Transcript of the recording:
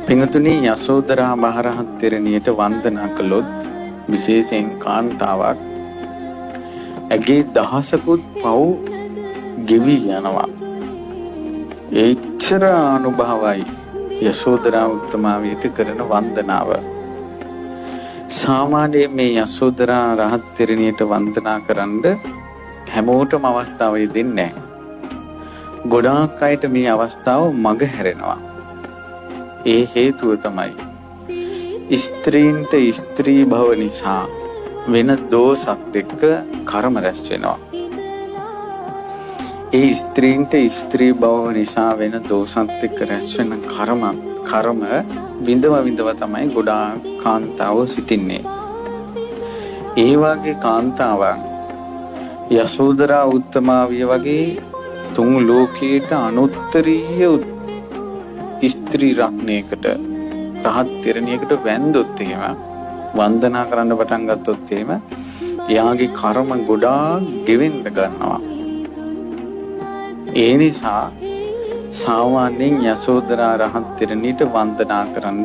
පිඟුතුනි යසෝදරා මහරහත් තෙරණියට වන්දනා කළොත් විශේෂයෙන් කාන්තාවක් ඇගේ දහසකුත් පව් ගෙවි යනවා. එච්චර අනුභවයි යසෝදරා උත්තමාවියට කරන වන්දනාව. සාමාන්‍යයෙන් මේ යසෝදරා රහත් තෙරණියට වන්දනා කරන්න හැමෝටම අවස්ථාව දෙන්නේ නැහැ. ගොඩාක් අයට මේ අවස්ථාව මග හැරෙනවා. ඒ හේතුව තමයි ස්ත්‍රීන්ට ස්ත්‍රී භව නිසා වෙන දෝෂත් එක්ක කර්ම රැස් වෙනවා. ඒ ස්ත්‍රීන්ට ස්ත්‍රී භව නිසා වෙන දෝෂත් එක්ක රැස් වෙන කර්ම විඳව තමයි ගොඩාක් කාන්තාවෝ සිටින්නේ. ඒ වගේ කාන්තාවන් යසෝදරා උත්තමාවිය වගේ තුන් ලෝකයට අනුත්තරීය ස්ත්‍රී රත්නයකට රහත් තෙරණියකට වැන්දොත් එහෙම වන්දනා කරන්න පටන් ගත්තොත් එහෙම එයාගේ කර්ම ගොඩාක් ගෙවෙන්න ගන්නවා. ඒ නිසා සාමාන්‍යයෙන් යසෝදරා රහත් තෙරණියට වන්දනා කරන්න